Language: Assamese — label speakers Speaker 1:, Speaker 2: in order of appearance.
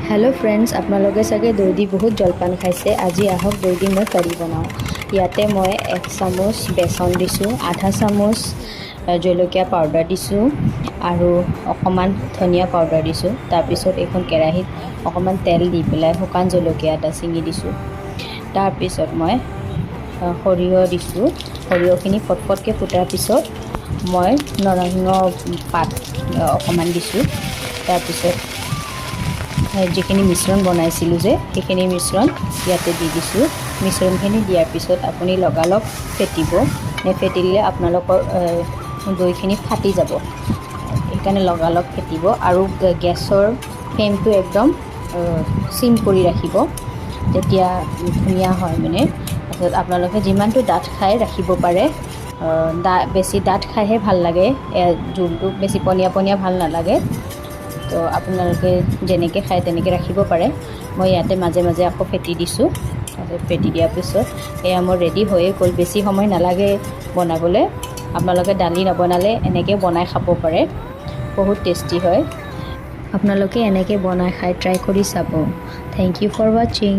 Speaker 1: हेलो फ्रेंड्स आपनालोके चागे दৈ দি बहुत जलपान खाइছে আজি আহক দৈ দি মই কাৰি বনাওঁ ইয়াতে মই 1 চামুচ বেসন দিছোঁ আধা চামুচ জলকীয়া পাউডাৰ দিছোঁ আৰু অকমান ধনিয়া পাউডাৰ দিছোঁ তাৰ পিছত এখন কেৰাহীত অকমান তেল দি পেলাই শুকান জলকীয়া এটা চিঙি দিছোঁ তাৰ পিছত মই সৰিয়হ দিছোঁ সৰিয়হখিনি ফটফটকৈ ফুটাৰ পিছত মই নৰসিংহ পাত অকমান দিছোঁ তাৰ পিছত যিখিনি মিশ্ৰণ বনাইছিলোঁ যে সেইখিনি মিশ্ৰণ ইয়াতে দি দিছোঁ মিশ্ৰণখিনি দিয়াৰ পিছত আপুনি লগালগ ফেটিব নেফেটিলে আপোনালোকৰ দৈখিনি ফাটি যাব সেইকাৰণে লগালগ ফেটিব আৰু গেছৰ ফ্লেমটো একদম সিম কৰি ৰাখিব তেতিয়া ধুনীয়া হয় মানে তাৰপিছত আপোনালোকে যিমানটো ডাঠ খাই ৰাখিব পাৰে বেছি ডাঠ খাইহে ভাল লাগে জোলটো বেছি পনীয়া পনীয়া ভাল নালাগে তো আপোনালোকে যেনেকৈ খায় তেনেকৈ ৰাখিব পাৰে মই ইয়াতে মাজে মাজে আকৌ ফেটি দিছোঁ ফেটি দিয়াৰ পিছত এয়া মোৰ ৰেডি হৈয়ে গ'ল বেছি সময় নালাগে বনাবলৈ আপোনালোকে দালি নবনালে এনেকৈ বনাই খাব পাৰে বহুত টেষ্টি হয় আপোনালোকে এনেকৈ বনাই খাই ট্ৰাই কৰি চাব থ্যাংক ইউ ফৰ ৱাচিং